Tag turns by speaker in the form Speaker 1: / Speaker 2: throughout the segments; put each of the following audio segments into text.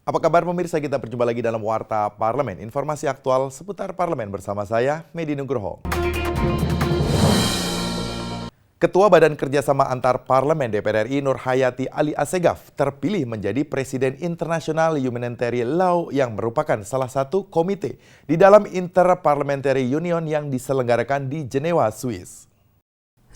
Speaker 1: Apa kabar pemirsa? Kita berjumpa lagi dalam Warta Parlemen. Informasi aktual seputar parlemen bersama saya, Medi Nugroho. Ketua Badan Kerjasama Antar Parlemen DPR RI Nur Hayati Ali Assegaf terpilih menjadi Presiden International Humanitarian Law yang merupakan salah satu komite di dalam Inter-Parliamentary Union yang diselenggarakan di Jenewa, Swiss.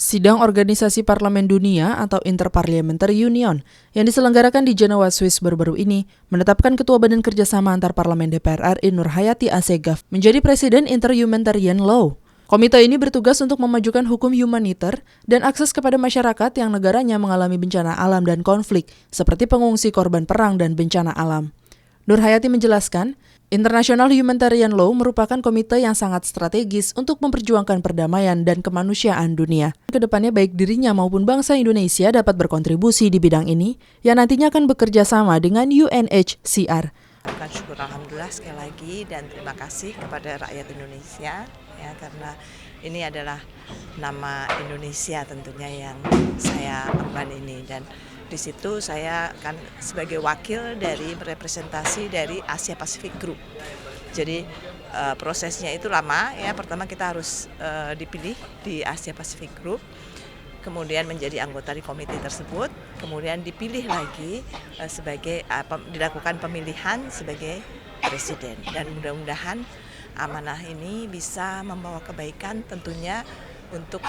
Speaker 2: Sidang Organisasi Parlemen Dunia atau Inter-Parliamentary Union yang diselenggarakan di Jenewa, Swiss baru-baru ini menetapkan Ketua Badan Kerjasama Antar Parlemen DPR RI Nur Hayati Assegaf menjadi Presiden Inter-Humanitarian Law. Komite ini bertugas untuk memajukan hukum humaniter dan akses kepada masyarakat yang negaranya mengalami bencana alam dan konflik seperti pengungsi korban perang dan bencana alam. Nur Hayati menjelaskan, International Humanitarian Law merupakan komite yang sangat strategis untuk memperjuangkan perdamaian dan kemanusiaan dunia. Kedepannya baik dirinya maupun bangsa Indonesia dapat berkontribusi di bidang ini yang nantinya akan bekerja sama dengan UNHCR.
Speaker 3: Syukur alhamdulillah sekali lagi dan terima kasih kepada rakyat Indonesia ya, karena ini adalah nama Indonesia tentunya yang saya emban ini, dan di situ saya kan sebagai wakil dari representasi dari Asia Pacific Group. Jadi prosesnya itu lama ya. Pertama kita harus dipilih di Asia Pacific Group, kemudian menjadi anggota di komite tersebut, kemudian dipilih lagi sebagai dilakukan pemilihan sebagai presiden, dan mudah-mudahan amanah ini bisa membawa kebaikan tentunya untuk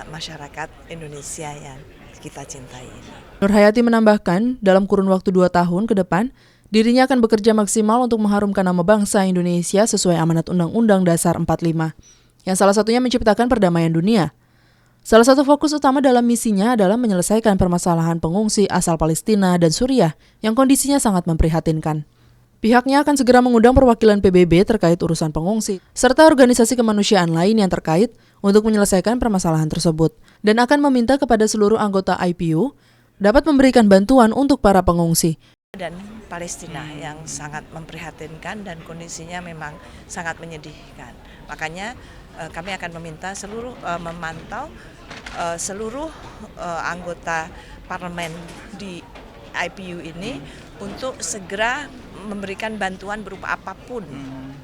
Speaker 3: masyarakat Indonesia yang kita cintai ini.
Speaker 2: Nur Hayati menambahkan, dalam kurun waktu 2 tahun ke depan, dirinya akan bekerja maksimal untuk mengharumkan nama bangsa Indonesia sesuai amanat Undang-Undang Dasar 45, yang salah satunya menciptakan perdamaian dunia. Salah satu fokus utama dalam misinya adalah menyelesaikan permasalahan pengungsi asal Palestina dan Suriah yang kondisinya sangat memprihatinkan. Pihaknya akan segera mengundang perwakilan PBB terkait urusan pengungsi, serta organisasi kemanusiaan lain yang terkait untuk menyelesaikan permasalahan tersebut, dan akan meminta kepada seluruh anggota IPU dapat memberikan bantuan untuk para pengungsi.
Speaker 3: Dan Palestina yang sangat memprihatinkan dan kondisinya memang sangat menyedihkan. Makanya kami akan meminta memantau seluruh anggota parlemen di IPU ini untuk segera memberikan bantuan berupa apapun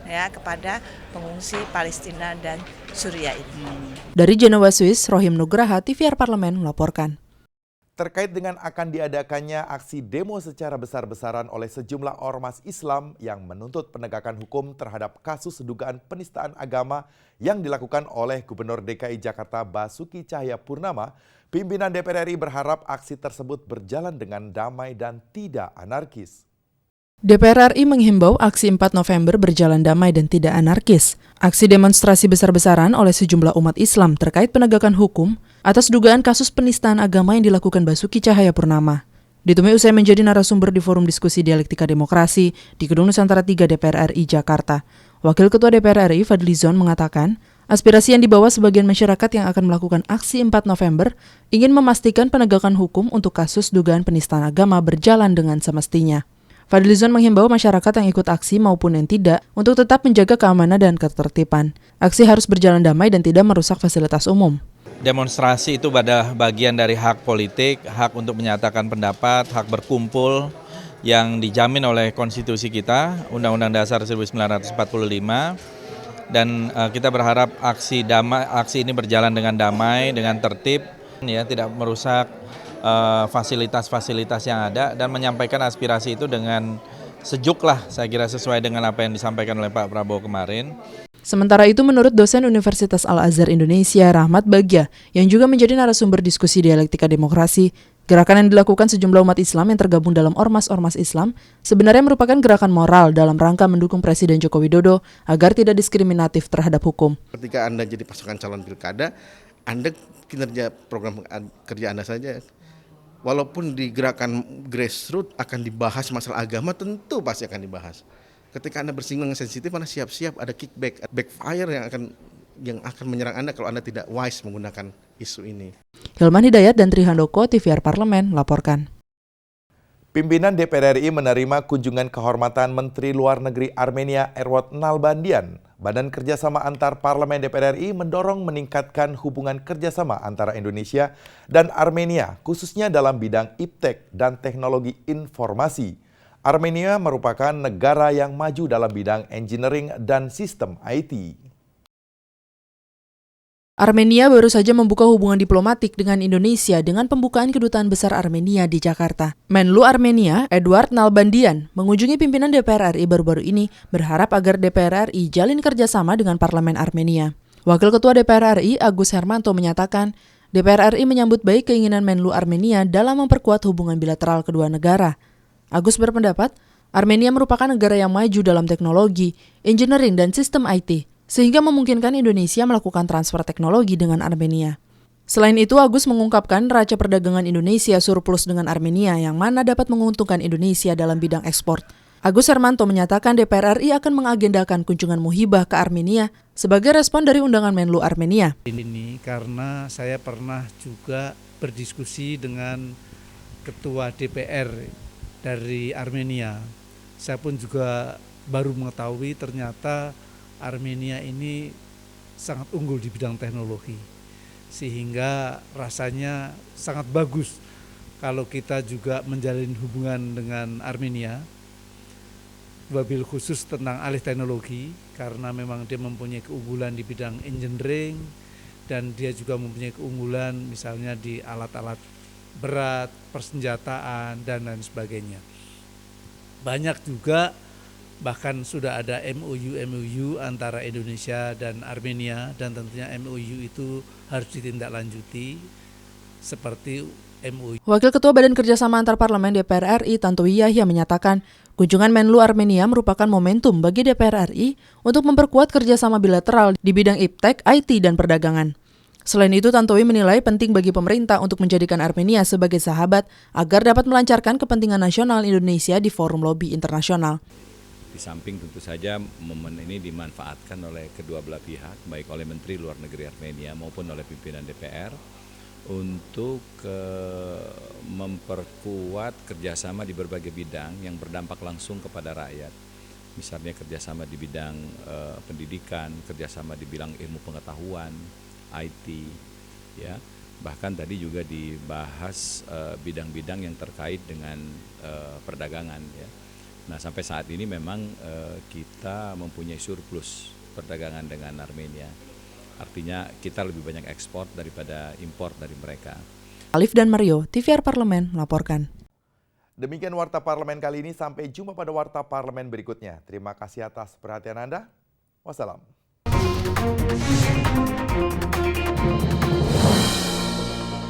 Speaker 3: ya kepada pengungsi Palestina dan Suriah ini.
Speaker 2: Dari Jenewa, Swiss, Rohim Nugraha, TVR Parlemen melaporkan.
Speaker 1: Terkait dengan akan diadakannya aksi demo secara besar-besaran oleh sejumlah ormas Islam yang menuntut penegakan hukum terhadap kasus dugaan penistaan agama yang dilakukan oleh Gubernur DKI Jakarta Basuki Cahayapurnama, pimpinan DPR RI berharap aksi tersebut berjalan dengan damai dan tidak anarkis.
Speaker 2: DPR RI menghimbau aksi 4 November berjalan damai dan tidak anarkis. Aksi demonstrasi besar-besaran oleh sejumlah umat Islam terkait penegakan hukum atas dugaan kasus penistaan agama yang dilakukan Basuki Cahayapurnama. Ditemui usai menjadi narasumber di Forum Diskusi Dialektika Demokrasi di Gedung Nusantara 3 DPR RI Jakarta. Wakil Ketua DPR RI Fadlizon mengatakan, aspirasi yang dibawa sebagian masyarakat yang akan melakukan aksi 4 November ingin memastikan penegakan hukum untuk kasus dugaan penistaan agama berjalan dengan semestinya. Fadlizon menghimbau masyarakat yang ikut aksi maupun yang tidak untuk tetap menjaga keamanan dan ketertiban. Aksi harus berjalan damai dan tidak merusak fasilitas umum.
Speaker 4: Demonstrasi itu pada bagian dari hak politik, hak untuk menyatakan pendapat, hak berkumpul yang dijamin oleh konstitusi kita, Undang-Undang Dasar 1945. Dan kita berharap aksi ini berjalan dengan damai, dengan tertib, ya, tidak merusak fasilitas-fasilitas yang ada, dan menyampaikan aspirasi itu dengan sejuk lah, saya kira sesuai dengan apa yang disampaikan oleh Pak Prabowo kemarin.
Speaker 2: Sementara itu menurut dosen Universitas Al-Azhar Indonesia Rahmat Bagja yang juga menjadi narasumber diskusi dialektika demokrasi, gerakan yang dilakukan sejumlah umat Islam yang tergabung dalam ormas-ormas Islam sebenarnya merupakan gerakan moral dalam rangka mendukung Presiden Joko Widodo agar tidak diskriminatif terhadap hukum.
Speaker 5: Ketika Anda jadi pasukan calon pilkada, Anda kinerja program kerja Anda saja. Walaupun di gerakan grassroots akan dibahas masalah agama, tentu pasti akan dibahas. Ketika Anda bersinggungan sensitif, Anda siap-siap ada kickback, backfire yang akan menyerang Anda kalau Anda tidak wise menggunakan isu ini.
Speaker 2: Hilman Hidayat dan Tri Handoko, TVR Parlemen, melaporkan.
Speaker 1: Pimpinan DPR RI menerima kunjungan kehormatan Menteri Luar Negeri Armenia Erwot Nalbandian. Badan Kerjasama Antar Parlemen DPR RI mendorong meningkatkan hubungan kerjasama antara Indonesia dan Armenia, khususnya dalam bidang iptek dan teknologi informasi. Armenia merupakan negara yang maju dalam bidang engineering dan sistem IT.
Speaker 2: Armenia baru saja membuka hubungan diplomatik dengan Indonesia dengan pembukaan Kedutaan Besar Armenia di Jakarta. Menlu Armenia, Edward Nalbandian, mengunjungi pimpinan DPR RI baru-baru ini berharap agar DPR RI jalin kerjasama dengan Parlemen Armenia. Wakil Ketua DPR RI, Agus Hermanto, menyatakan DPR RI menyambut baik keinginan Menlu Armenia dalam memperkuat hubungan bilateral kedua negara. Agus berpendapat, Armenia merupakan negara yang maju dalam teknologi, engineering, dan sistem IT, sehingga memungkinkan Indonesia melakukan transfer teknologi dengan Armenia. Selain itu, Agus mengungkapkan neraca perdagangan Indonesia surplus dengan Armenia yang mana dapat menguntungkan Indonesia dalam bidang ekspor. Agus Hermanto menyatakan DPR RI akan mengagendakan kunjungan Muhibah ke Armenia sebagai respon dari undangan Menlu Armenia.
Speaker 6: Ini karena saya pernah juga berdiskusi dengan Ketua DPR dari Armenia. Saya pun juga baru mengetahui ternyata Armenia ini sangat unggul di bidang teknologi, sehingga rasanya sangat bagus kalau kita juga menjalin hubungan dengan Armenia, wabil khusus tentang alih teknologi, karena memang dia mempunyai keunggulan di bidang engineering, dan dia juga mempunyai keunggulan misalnya di alat-alat berat, persenjataan, dan lain sebagainya. Banyak juga bahkan sudah ada MOU antara Indonesia dan Armenia, dan tentunya MOU itu harus ditindaklanjuti seperti MOU.
Speaker 2: Wakil Ketua Badan Kerjasama Antar Parlemen DPR RI, Tantowi Yahya, menyatakan kunjungan Menlu Armenia merupakan momentum bagi DPR RI untuk memperkuat kerjasama bilateral di bidang iptek, IT, dan perdagangan. Selain itu, Tantowi menilai penting bagi pemerintah untuk menjadikan Armenia sebagai sahabat agar dapat melancarkan kepentingan nasional Indonesia di forum lobi internasional.
Speaker 7: Di samping tentu saja momen ini dimanfaatkan oleh kedua belah pihak, baik oleh Menteri Luar Negeri Armenia maupun oleh pimpinan DPR untuk memperkuat kerjasama di berbagai bidang yang berdampak langsung kepada rakyat. Misalnya kerjasama di bidang pendidikan, kerjasama di bidang ilmu pengetahuan, IT, ya. Bahkan tadi juga dibahas bidang-bidang yang terkait dengan perdagangan, ya. Nah, sampai saat ini memang kita mempunyai surplus perdagangan dengan Armenia. Artinya kita lebih banyak ekspor daripada impor dari mereka.
Speaker 2: Alif dan Mario, TVR Parlemen melaporkan.
Speaker 1: Demikian Warta Parlemen kali ini, sampai jumpa pada Warta Parlemen berikutnya. Terima kasih atas perhatian Anda. Wassalam.